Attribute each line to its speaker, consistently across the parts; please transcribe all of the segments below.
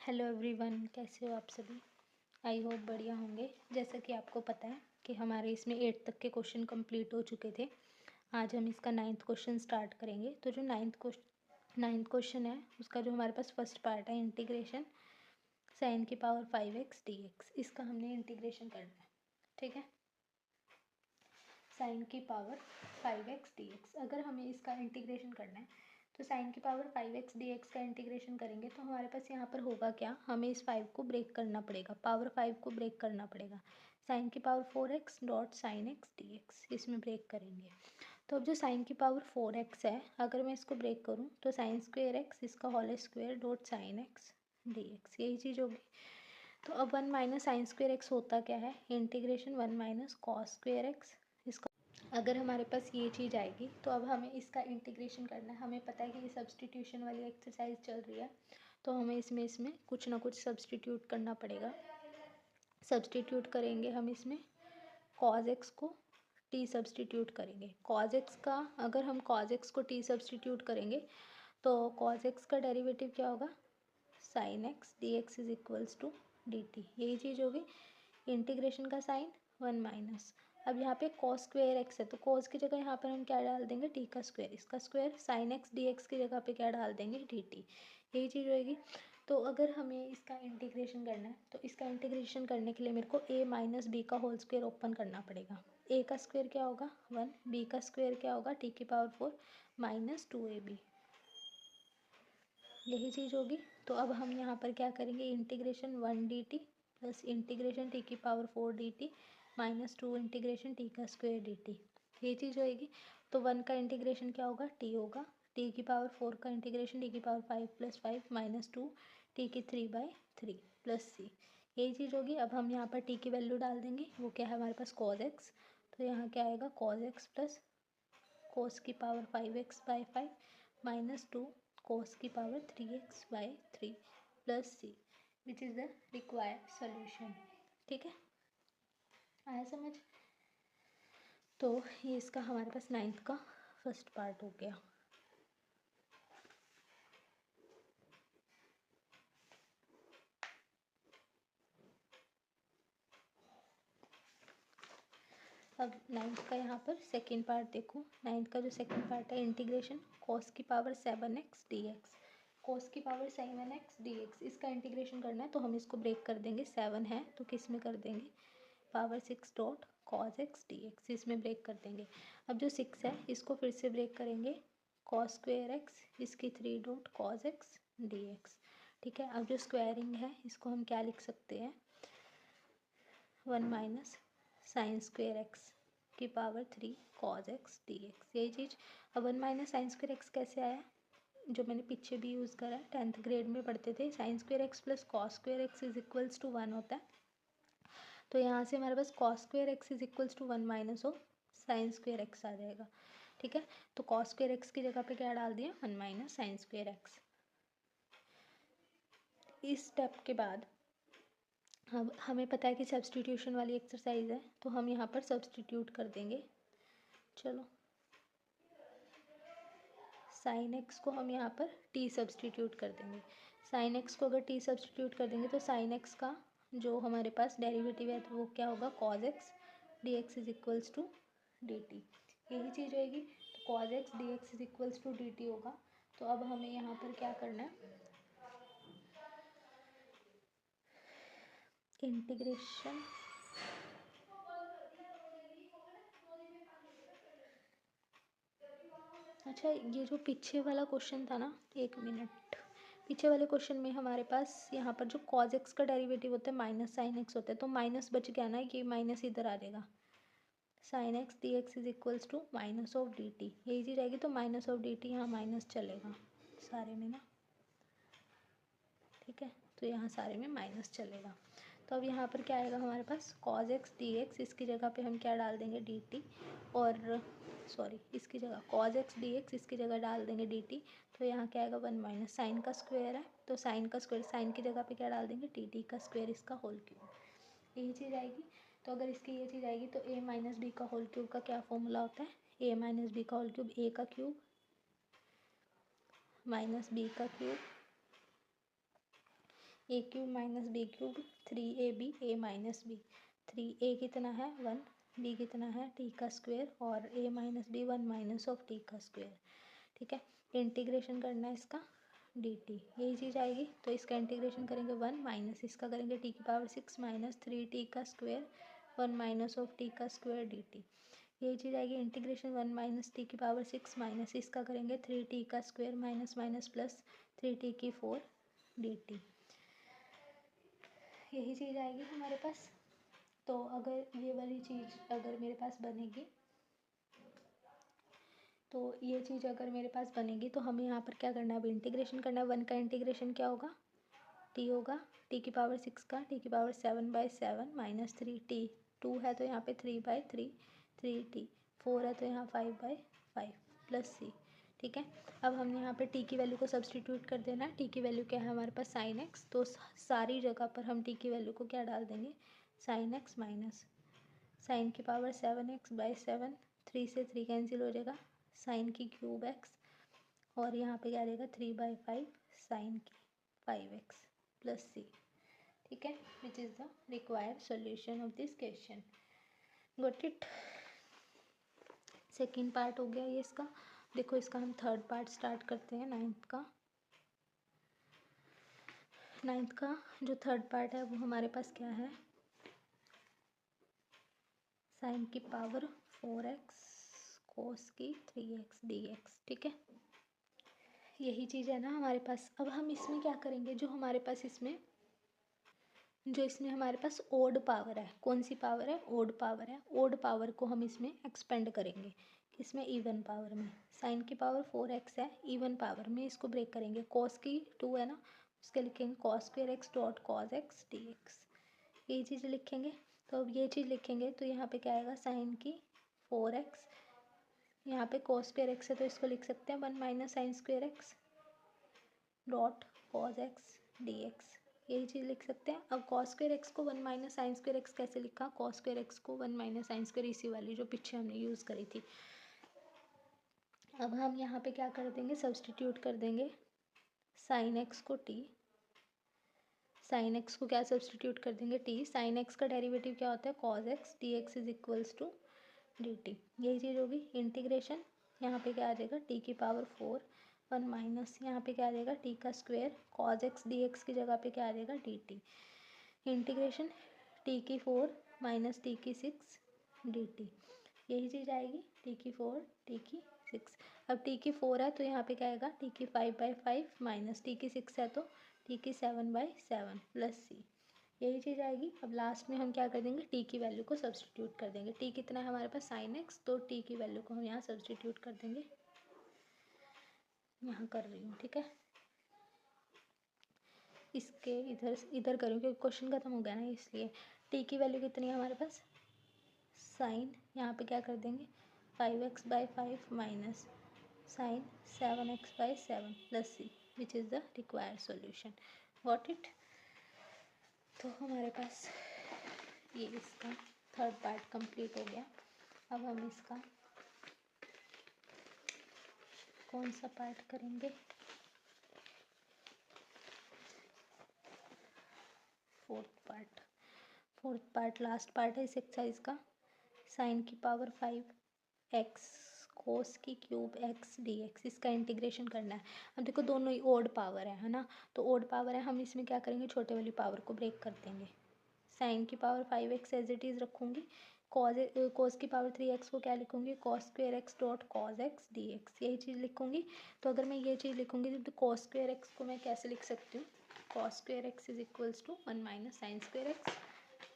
Speaker 1: Hello everyone, कैसे हो आप सभी। आई होप बढ़िया होंगे। जैसा कि आपको पता है कि हमारे इसमें 8 तक के क्वेश्चन कंप्लीट हो चुके थे। आज हम इसका 9th क्वेश्चन स्टार्ट करेंगे। तो जो 9th क्वेश्चन है उसका जो हमारे पास फर्स्ट पार्ट है इंटीग्रेशन साइन की पावर 5x dx, इसका हमने इंटीग्रेशन करना है। ठीक है, साइन की पावर 5x dx अगर हमें इसका इंटीग्रेशन करना है तो साइन की पावर 5x dx का इंटीग्रेशन करेंगे तो हमारे पास यहाँ पर होगा क्या, हमें इस 5 को ब्रेक करना पड़ेगा, पावर 5 को ब्रेक करना पड़ेगा। साइन की power 4x dot sine x D x, इसमें ब्रेक करेंगे। तो अब जो साइन की पावर 4x है, अगर मैं इसको ब्रेक करूँ तो साइन स्क्वेयर एक्स इसका whole square dot sine x D x, यही चीज़ होगी। तो अब 1 माइनस साइन स्क्वेयर एक्स होता क्या है, integration 1 minus cos square x. इसका अगर हमारे पास ये चीज़ आएगी तो अब हमें इसका इंटीग्रेशन करना है। हमें पता है कि ये सब्सटीट्यूशन वाली एक्सरसाइज चल रही है, तो हमें इसमें कुछ ना कुछ सब्सटीट्यूट करना पड़ेगा। सब्सटीट्यूट करेंगे हम इसमें कॉज एक्स को टी सब्सटीट्यूट करेंगे। कॉज एक्स का अगर हम कॉज एक्स को टी सब्सटीट्यूट करेंगे तो कॉज एक्स का डेरिवेटिव क्या होगा, sine x D x is equals to D T, यही चीज़ होगी। इंटीग्रेशन का साइन 1 माइनस, अब यहाँ पे कॉस स्क्वेयर एक्स है तो कॉस की जगह यहाँ पर हम क्या डाल देंगे, टी का स्क्वायर, इसका square, sign x D x की जगह पे क्या डाल देंगे, डी टी, यही चीज़ होगी। तो अगर हमें इसका इंटीग्रेशन करना है तो इसका इंटीग्रेशन करने के लिए मेरे को a माइनस बी का होल स्क्वायर ओपन करना पड़ेगा। a का स्क्वायर क्या होगा 1, b का स्क्वायर क्या होगा t की पावर 4 माइनस 2ab, यही चीज़ होगी। तो अब हम यहाँ पर क्या करेंगे, integration 1 D T plus integration T की power 4 D T minus 2 integration T का स्क्वायर डी टी, ये चीज़ होएगी। तो 1 का इंटीग्रेशन क्या होगा, टी होगा, टी की पावर 4 का इंटीग्रेशन टी की पावर 5 प्लस 5 माइनस 2 टी की 3/3 प्लस सी, यही चीज़ होगी। अब हम यहाँ पर टी की वैल्यू डाल देंगे, वो क्या है हमारे पास कॉज एक्स, तो यहाँ क्या आएगा कॉज एक्स प्लस कोस की पावर 5x/5 माइनस 2 कोस की power 3x/3 plus c, which is the required solution. ठीक है, आया समझ। तो ये इसका हमारे पास 9th का फर्स्ट पार्ट हो गया। अब 9th का यहाँ पर सेकेंड पार्ट देखो। 9th का जो सेकेंड पार्ट है इंटीग्रेशन कॉस की पावर 7x dx, कॉस की पावर 7x dx, इसका इंटीग्रेशन करना है तो हम इसको ब्रेक कर देंगे। 7 है तो किस में कर देंगे, power 6 dot cos x D x, इसमें ब्रेक कर देंगे। अब जो 6 है इसको फिर से ब्रेक करेंगे, कॉस स्क्वेयर एक्स इसकी 3 dot cos x D x. ठीक है, अब जो स्क्वायरिंग है इसको हम क्या लिख सकते हैं, 1 माइनस साइन स्क्वेयर एक्स की power 3 cause x D x, यही चीज़। अब 1 माइनस साइन स्क्वेयर एक्स कैसे आया, जो मैंने पीछे भी यूज़ करा है, 10th ग्रेड में पढ़ते थे, sine square X plus cos square X is equals to 1 होता है। तो यहाँ से हमारे पास cos square X is equals to 1 minus of sine square X आ जाएगा। ठीक है, तो कॉस स्क्वेयर एक्स की जगह पे क्या डाल दिया, 1 माइनस साइन स्क्वेयर एक्स। इस स्टेप के बाद अब हमें पता है कि सब्सटीट्यूशन वाली एक्सरसाइज है, तो हम यहाँ पर सब्सटीट्यूट कर देंगे। चलो, साइन एक्स को हम यहाँ पर टी सब्सटीट्यूट कर देंगे। साइन एक्स को अगर टी सब्सटीट्यूट कर देंगे तो साइन एक्स का जो हमारे पास डेरिवेटिव है तो वो क्या होगा, cos x D x is equals to D T, यही चीज़ होएगी। तो cos x D x is equals to D t होगा। तो अब हमें यहाँ पर क्या करना है, इंटीग्रेशन अच्छा, ये जो पीछे वाला क्वेश्चन था ना, एक मिनट, पीछे वाले क्वेश्चन में हमारे पास यहाँ पर जो कॉज एक्स का डेरिवेटिव होता है माइनस साइन एक्स होता है, तो माइनस बच गया ना, ये माइनस इधर आ जाएगा, sine x D x is equals to minus of d T, यही चीज़ रहेगी। तो माइनस ऑफ डी टी यहाँ माइनस चलेगा सारे में ना, ठीक है, तो यहाँ सारे में माइनस चलेगा। तो अब यहाँ पर क्या आएगा हमारे पास, कॉज एक्स डी एक्स, इसकी जगह पे हम क्या डाल देंगे, डी टी, और सॉरी इसकी जगह कॉज एक्स डी एक्स, इसकी जगह डाल देंगे डी टी। तो यहाँ क्या आएगा, 1 माइनस साइन का स्क्वायर है तो साइन का स्क्वायर, साइन की जगह पे क्या डाल देंगे, टी टी का स्क्वायर, इसका होल क्यूब, यही चीज़ आएगी। तो अगर इसकी ये चीज़ आएगी तो ए माइनस बी का होल क्यूब का क्या फॉर्मूला होता है, ए माइनस बी का होल क्यूब, ए का क्यूब माइनस बी का cube a cube minus b cube 3ab a minus b. 3a कितना है 1, b कितना है t का स्क्वायर और a minus b 1 minus of t का स्क्वायर। ठीक है, इंटीग्रेशन करना है इसका dt, यही चीज़ आएगी। तो इसका इंटीग्रेशन करेंगे 1 माइनस इसका करेंगे t की पावर 6 माइनस 3t का स्क्वायर 1 माइनस ऑफ t का स्क्वायर dt। यही चीज़ आएगी इंटीग्रेशन 1 माइनस टी की पावर 6 माइनस इसका करेंगे 3t का square minus minus plus 3t की 4 dt। यही चीज़ आएगी हमारे पास। तो अगर ये वाली चीज़ अगर मेरे पास बनेगी, तो ये चीज़ अगर मेरे पास बनेगी तो हमें यहाँ पर क्या करना है, अब इंटीग्रेशन करना है। 1 का इंटीग्रेशन क्या होगा, t होगा, t की पावर 6 का t की पावर 7/7 माइनस 3t, 2 है तो यहाँ पे 3/3, 3t, 4 है तो यहाँ 5/5 प्लस c। ठीक है, अब हमने यहाँ पे t की वैल्यू को सब्सटीट्यूट कर देना है। t की वैल्यू क्या है हमारे पास sin x, तो सारी जगह पर हम t की वैल्यू को क्या डाल देंगे, sin x माइनस साइन की पावर 7x/7, 3 से 3 कैंसिल हो जाएगा, साइन की क्यूब x और यहाँ पे क्या आ जाएगा 3/5 साइन की 5x प्लस c। ठीक है, विच is the required solution of this question. Got it. Second part हो गया ये इसका। देखो इसका हम थर्ड पार्ट स्टार्ट करते हैं नाइन्थ का। नाइन्थ का जो थर्ड पार्ट है वो हमारे पास क्या है, साइन की पावर 4x कोस की 3x dx। ठीक है, यही चीज़ है ना हमारे पास। अब हम इसमें क्या करेंगे, जो हमारे पास इसमें हमारे पास ओड पावर है, कौन सी पावर है, ओड पावर है। ओड पावर को हम इसमें एक्सपेंड करेंगे, इसमें इवन पावर में। साइन की पावर 4x है, इवन पावर में इसको ब्रेक करेंगे। कॉस की 2 है ना, उसके लिखेंगे cos square x dot cos x D x, यही चीज़ लिखेंगे। तो अब ये चीज़ लिखेंगे तो यहाँ पे क्या आएगा, साइन की 4x, यहाँ पे कॉस स्क्वायर एक्स है तो इसको लिख सकते हैं 1 minus sine square x dot cos x D x, यही चीज़ लिख सकते हैं। अब कॉस स्क्वायर एक्स को 1 माइनस साइन स्क्वायर एक्स कैसे लिखा, कॉस स्क्वायर एक्स को 1 माइनस साइन स्क्वायर, इसी वाली जो पीछे हमने यूज़ करी थी। अब हम यहाँ पे क्या कर देंगे, सब्सटीट्यूट कर देंगे साइन एक्स को टी, साइन एक्स को क्या सब्सटीट्यूट कर देंगे टी, साइन एक्स का डेरिवेटिव क्या होता है cos x, D x is equals to D T, यही चीज़ होगी। इंटीग्रेशन यहाँ पे क्या आ जाएगा टी की पावर 4 1 माइनस यहाँ पे क्या आ जाएगा टी का square, cos x D x की जगह पे क्या आ जाएगा डी टी, इंटीग्रेशन टी की 4 माइनस टी की 6 डी टी, यही चीज़ आएगी टी की 4 टी की 6। अब टी की 4 है तो यहाँ पे क्या आएगा टी की 5/5 माइनस टी की 6 है तो टी की 7/7 प्लस सी, यही चीज़ आएगी। अब लास्ट में हम क्या कर देंगे, टी की वैल्यू को सब्सटीट्यूट कर देंगे। टी कितना है हमारे पास साइन एक्स, तो टी की वैल्यू को हम यहाँ सब्सटीट्यूट कर देंगे, यहाँ कर रही हूँ। ठीक है, इसके इधर इधर करूँ क्योंकि क्वेश्चन खत्म हो गया ना, इसलिए टी की वैल्यू कितनी है हमारे पास, साइन यहाँ पे क्या कर देंगे 5x/5 minus sine 7x/7 plus c, which is the required solution. Got it. तो हमारे पास ये इसका थर्ड पार्ट कंप्लीट हो गया। अब हम इसका कौन सा पार्ट करेंगे, फोर्थ पार्ट लास्ट पार्ट है इस एक्सरसाइज का। साइन की पावर 5x कोस की क्यूब x dx, इसका इंटीग्रेशन करना है। अब देखो दोनों ही ओड पावर है ना, तो ओड पावर है, हम इसमें क्या करेंगे छोटे वाली पावर को ब्रेक कर देंगे। साइन की power 5x as it is रखूँगी, कॉस की पावर 3x को क्या लिखूँगी cos square x dot cos x D x, यही चीज़ लिखूँगी। तो अगर मैं ये चीज़ लिखूँगी तो कॉस स्क्वेयर एक्स को मैं कैसे लिख सकती हूँ, cos square X is equals to 1 minus sine square X,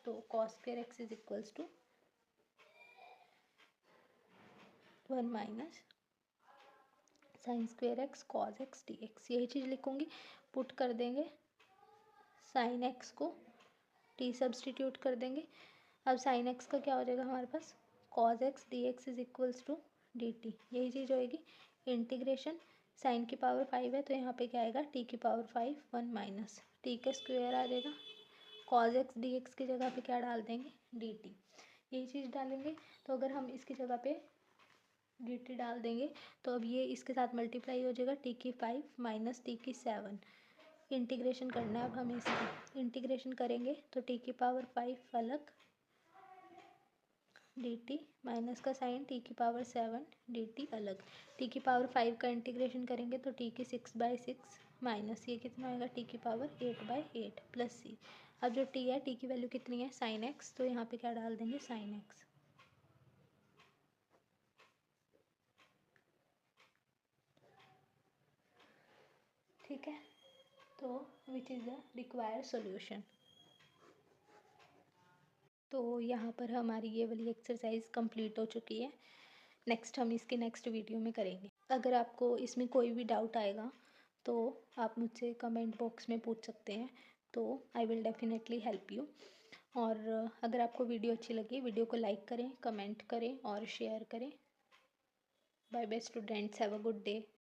Speaker 1: तो cos square X is equals to 1 minus sine square X cos x D x, यही चीज़ लिखूँगी। पुट कर देंगे साइन एक्स को टी सब्सटीट्यूट कर देंगे। अब साइन एक्स का क्या हो जाएगा हमारे पास cos x D x is equals to D T, यही चीज़ होएगी। इंटीग्रेशन साइन की पावर 5 है तो यहाँ पे क्या आएगा टी की पावर 5 1 माइनस टी का स्क्वायर आ जाएगा, कॉस एक्स डी एक्स की जगह पे क्या डाल देंगे डी टी, यही चीज़ डालेंगे। तो अगर हम इसकी जगह पे डी टी डाल देंगे तो अब ये इसके साथ मल्टीप्लाई हो जाएगा टी की 5 माइनस टी की 7, इंटीग्रेशन करना है अब हमें इसका। इंटीग्रेशन करेंगे तो टी की पावर 5 अलग dt माइनस का साइन टी की पावर 7 dt अलग। टी की पावर 5 का इंटीग्रेशन करेंगे तो टी की 6/6 माइनस ये कितना आएगा टी की पावर 8/8 प्लस सी। अब जो टी है टी की वैल्यू कितनी है साइन एक्स, तो यहाँ पे क्या डाल देंगे साइन एक्स। ठीक है, तो विच इज़ द रिक्वायर्ड सॉल्यूशन। तो यहाँ पर हमारी ये वाली एक्सरसाइज कंप्लीट हो चुकी है। नेक्स्ट हम इसके नेक्स्ट वीडियो में करेंगे। अगर आपको इसमें कोई भी डाउट आएगा तो आप मुझसे कमेंट बॉक्स में पूछ सकते हैं, तो I will definitely help you. और अगर आपको वीडियो अच्छी लगी, वीडियो को लाइक करें, कमेंट करें और शेयर करें। Bye bye students, have a good day.